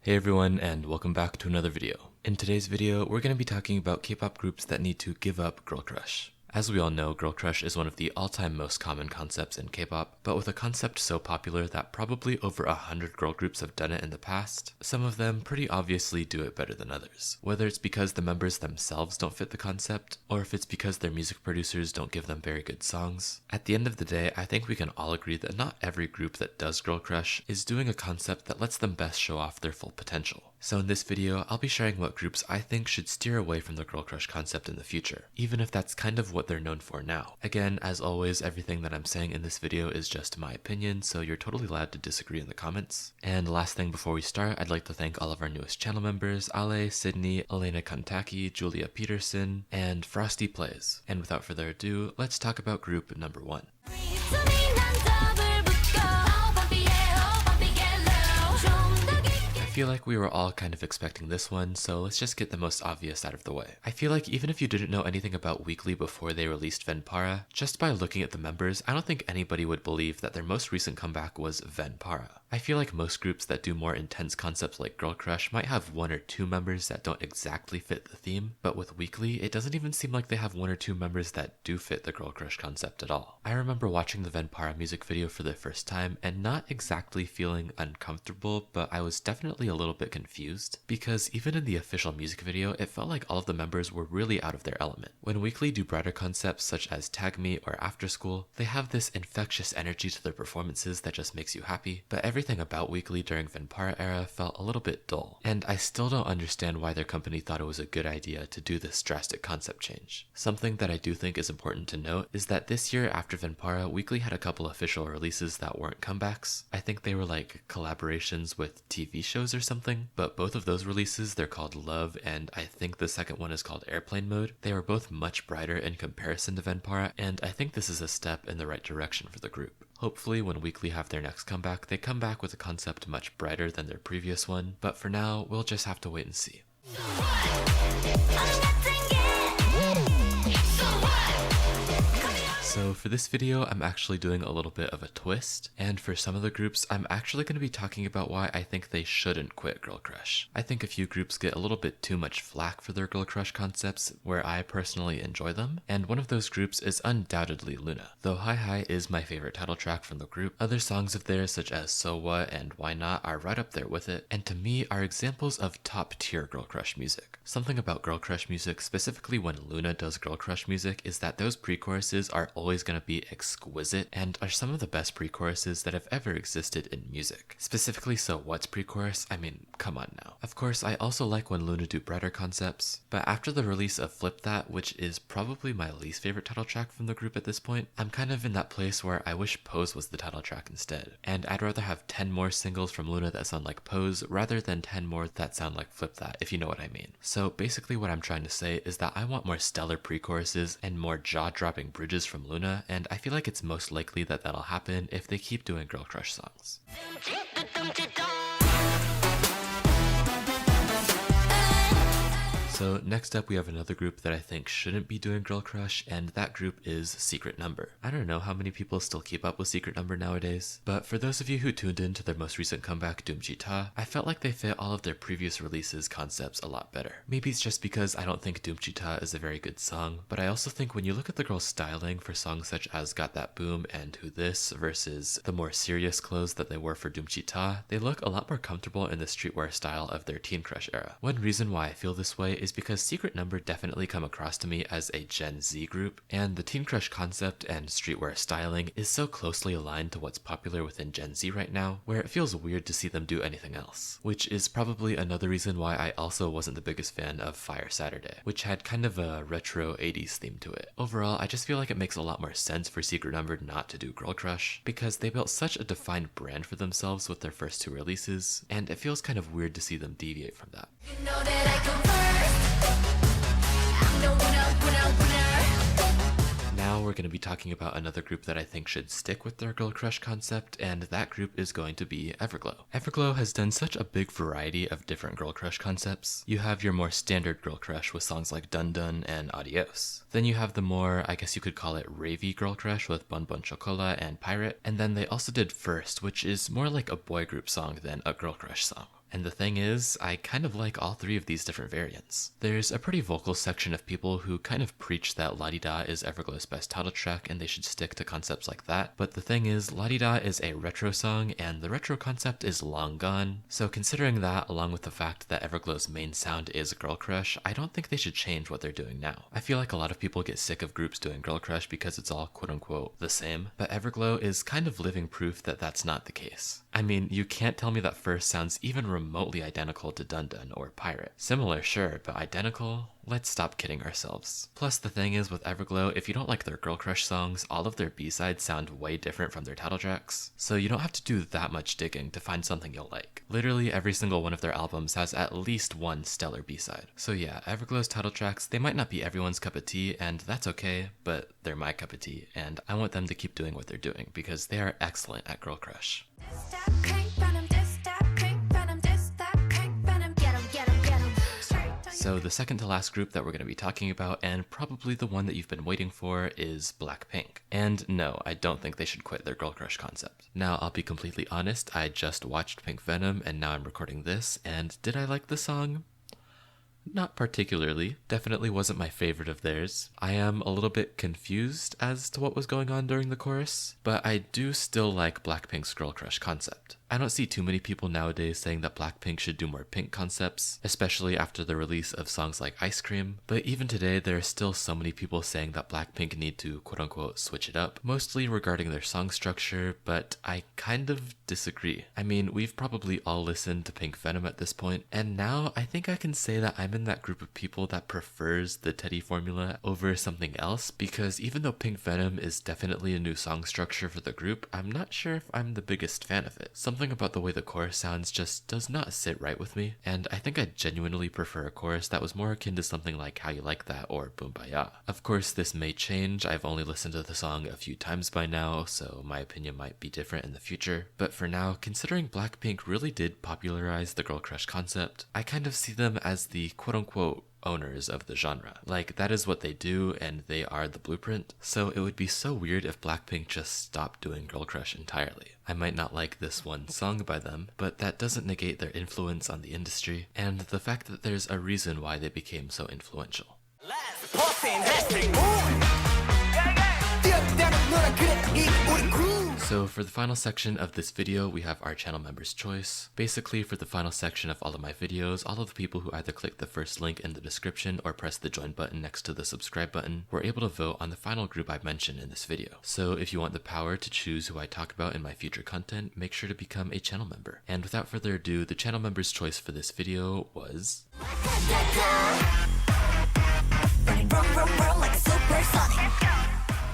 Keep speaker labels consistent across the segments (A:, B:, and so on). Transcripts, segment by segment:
A: Hey everyone, and welcome back to another video. In today's video, we're going to be talking about K-pop groups that need to give up girl crush. As we all know, girl crush is one of the all-time most common concepts in K-pop, but with a concept so popular that probably over 100 girl groups have done it in the past, some of them pretty obviously do it better than others. Whether it's because the members themselves don't fit the concept, or if it's because their music producers don't give them very good songs, at the end of the day, I think we can all agree that not every group that does girl crush is doing a concept that lets them best show off their full potential. So in this video, I'll be sharing what groups I think should steer away from the girl crush concept in the future, even if that's kind of what they're known for now. Again, as always, everything that I'm saying in this video is just my opinion, so you're totally allowed to disagree in the comments. And last thing before we start, I'd like to thank all of our newest channel members, Ale, Sydney, Elena Kantaki, Julia Peterson, and Frosty Plays. And without further ado, let's talk about group number 1. I feel like we were all kind of expecting this one, so let's just get the most obvious out of the way. I feel like even if you didn't know anything about Weeekly before they released Venpara, just by looking at the members, I don't think anybody would believe that their most recent comeback was Venpara. I feel like most groups that do more intense concepts like girl crush might have 1 or 2 members that don't exactly fit the theme, but with Weeekly, it doesn't even seem like they have 1 or 2 members that do fit the girl crush concept at all. I remember watching the Venpara music video for the first time and not exactly feeling uncomfortable, but I was definitely a little bit confused, because even in the official music video, it felt like all of the members were really out of their element. When Weeekly do brighter concepts such as Tag Me or After School, they have this infectious energy to their performances that just makes you happy, but everything about Weeekly during Venpara era felt a little bit dull, and I still don't understand why their company thought it was a good idea to do this drastic concept change. Something that I do think is important to note is that this year after Venpara, Weeekly had a couple official releases that weren't comebacks. I think they were like collaborations with TV shows or something, but both of those releases, they're called Love, and I think the second one is called Airplane Mode. They were both much brighter in comparison to Venpara, and I think this is a step in the right direction for the group. Hopefully when Weeekly have their next comeback, they come back with a concept much brighter than their previous one, but for now, we'll just have to wait and see. So for this video, I'm actually doing a little bit of a twist, and for some of the groups, I'm actually going to be talking about why I think they shouldn't quit girl crush. I think a few groups get a little bit too much flack for their girl crush concepts, where I personally enjoy them, and one of those groups is undoubtedly Loona. Though Hi Hi is my favorite title track from the group, other songs of theirs such as So What and Why Not are right up there with it, and to me are examples of top tier girl crush music. Something about girl crush music, specifically when Loona does girl crush music, is that those pre-choruses are always going to be exquisite and are some of the best pre-choruses that have ever existed in music. Specifically So What's pre-chorus, I mean, come on now. Of course, I also like when Loona do brighter concepts, but after the release of Flip That, which is probably my least favorite title track from the group at this point, I'm kind of in that place where I wish Pose was the title track instead, and I'd rather have 10 more singles from Loona that sound like Pose rather than 10 more that sound like Flip That, if you know what I mean. So basically what I'm trying to say is that I want more stellar pre-choruses and more jaw-dropping bridges from Loona, and I feel like it's most likely that that'll happen if they keep doing girl crush songs. So next up we have another group that I think shouldn't be doing girl crush, and that group is Secret Number. I don't know how many people still keep up with Secret Number nowadays, but for those of you who tuned in to their most recent comeback Doomchita, I felt like they fit all of their previous releases concepts a lot better. Maybe it's just because I don't think Doomchita is a very good song, but I also think when you look at the girls' styling for songs such as Got That Boom and Who This versus the more serious clothes that they wore for Doomchita, they look a lot more comfortable in the streetwear style of their Teen Crush era. One reason why I feel this way is because Secret Number definitely come across to me as a Gen Z group, and the Teen Crush concept and streetwear styling is so closely aligned to what's popular within Gen Z right now, where it feels weird to see them do anything else. Which is probably another reason why I also wasn't the biggest fan of Fire Saturday, which had kind of a retro 80s theme to it. Overall, I just feel like it makes a lot more sense for Secret Number not to do girl crush, because they built such a defined brand for themselves with their first 2 releases, and it feels kind of weird to see them deviate from that.
B: You know that I come first. I'm the winner.
A: Now we're going to be talking about another group that I think should stick with their girl crush concept, and that group is going to be Everglow. Everglow has done such a big variety of different girl crush concepts. You have your more standard girl crush with songs like Dun Dun and Adios. Then you have the more, I guess you could call it ravey girl crush with Bon Bon Chocolat and Pirate, and then they also did First, which is more like a boy group song than a girl crush song. And the thing is, I kind of like all three of these different variants. There's a pretty vocal section of people who kind of preach that La Di Da is Everglow's best title track and they should stick to concepts like that, but the thing is, La Di Da is a retro song and the retro concept is long gone, so considering that along with the fact that Everglow's main sound is girl crush, I don't think they should change what they're doing now. I feel like a lot of people get sick of groups doing girl crush because it's all quote-unquote the same, but Everglow is kind of living proof that that's not the case. I mean, you can't tell me that First sounds even remotely identical to Dun Dun or Pirate. Similar, sure, but identical? Let's stop kidding ourselves. Plus, the thing is with Everglow, if you don't like their girl crush songs, all of their B-sides sound way different from their title tracks, so you don't have to do that much digging to find something you'll like. Literally every single one of their albums has at least one stellar B-side. So yeah, Everglow's title tracks, they might not be everyone's cup of tea, and that's okay, but they're my cup of tea, and I want them to keep doing what they're doing, because they are excellent at girl crush. So the second to last group that we're going to be talking about, and probably the one that you've been waiting for, is Blackpink. And no, I don't think they should quit their girl crush concept. Now, I'll be completely honest, I just watched Pink Venom and now I'm recording this, and did I like the song? Not particularly. Definitely wasn't my favorite of theirs. I am a little bit confused as to what was going on during the chorus, but I do still like Blackpink's girl crush concept. I don't see too many people nowadays saying that Blackpink should do more Pink concepts, especially after the release of songs like Ice Cream, but even today there are still so many people saying that Blackpink need to quote-unquote switch it up, mostly regarding their song structure, but I kind of disagree. I mean, we've probably all listened to Pink Venom at this point, and now I think I can say that I'm in that group of people that prefers the Teddy formula over something else, because even though Pink Venom is definitely a new song structure for the group, I'm not sure if I'm the biggest fan of it. Something about the way the chorus sounds just does not sit right with me, and I think I genuinely prefer a chorus that was more akin to something like How You Like That or Boombaya. Of course, this may change. I've only listened to the song a few times by now, so my opinion might be different in the future. But for now, considering Blackpink really did popularize the girl crush concept, I kind of see them as the quote-unquote owners of the genre. Like, that is what they do, and they are the blueprint. So it would be so weird if Blackpink just stopped doing girl crush entirely. I might not like this one song by them, but that doesn't negate their influence on the industry, and the fact that there's a reason why they became so influential. So for the final section of this video, we have our channel members' choice. Basically, for the final section of all of my videos, all of the people who either click the first link in the description or press the join button next to the subscribe button were able to vote on the final group I mentioned in this video. So if you want the power to choose who I talk about in my future content, make sure to become a channel member. And without further ado, the channel members' choice for this video was...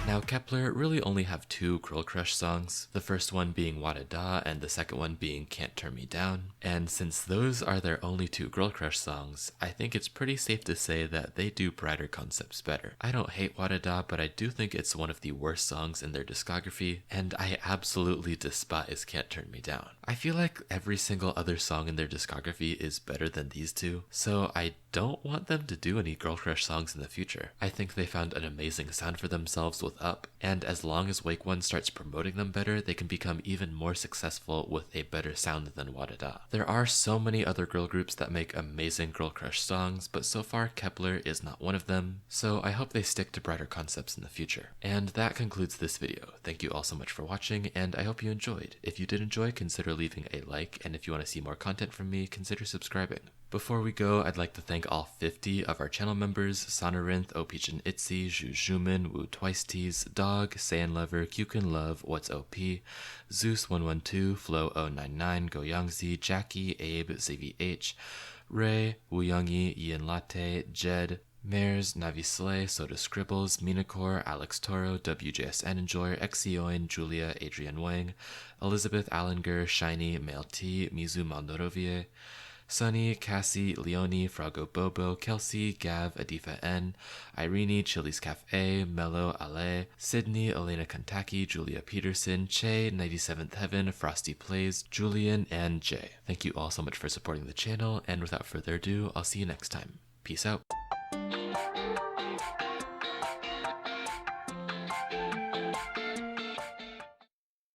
A: Now, Kep1er really only have two girl crush songs, the first one being Wada Da and the second one being Can't Turn Me Down, and since those are their only two girl crush songs, I think it's pretty safe to say that they do brighter concepts better. I don't hate Wada Da, but I do think it's one of the worst songs in their discography, and I absolutely despise Can't Turn Me Down. I feel like every single other song in their discography is better than these two, so I don't want them to do any girl crush songs in the future. I think they found an amazing sound for themselves with Up, and as long as WayV starts promoting them better, they can become even more successful with a better sound than Wada Da. There are so many other girl groups that make amazing girl crush songs, but so far Kep1er is not one of them, so I hope they stick to brighter concepts in the future. And that concludes this video. Thank you all so much for watching, and I hope you enjoyed. If you did enjoy, consider leaving a like, and if you want to see more content from me, consider subscribing. Before we go, I'd like to thank all 50 of our channel members: Sonorinth, Opichin ITZY, Jujumin, Wu Twice Tees, Dog, Saiyan Lover, Kyukin Love, What's OP, Zeus112, Flo099, Goyangzi, Jackie, Abe, ZVH, Ray, Wu Youngie, Ian Latte, Jed, Mares, Navi Slay, Soda Scribbles, Minacor, Alex Toro, WJSN Enjoyer, Xeoin, Julia, Adrian Wang, Elizabeth Allinger, Shiny, Male T, Mizu Malnorovie, Sunny, Cassie, Leonie, Frago Bobo, Kelsey, Gav, Adifa N, Irene, Chili's Cafe, Mello, Ale, Sydney, Elena Kantaki, Julia Peterson, Che, 97th Heaven, Frosty Plays, Julian, and Jay. Thank you all so much for supporting the channel, and without further ado, I'll see you next time. Peace out.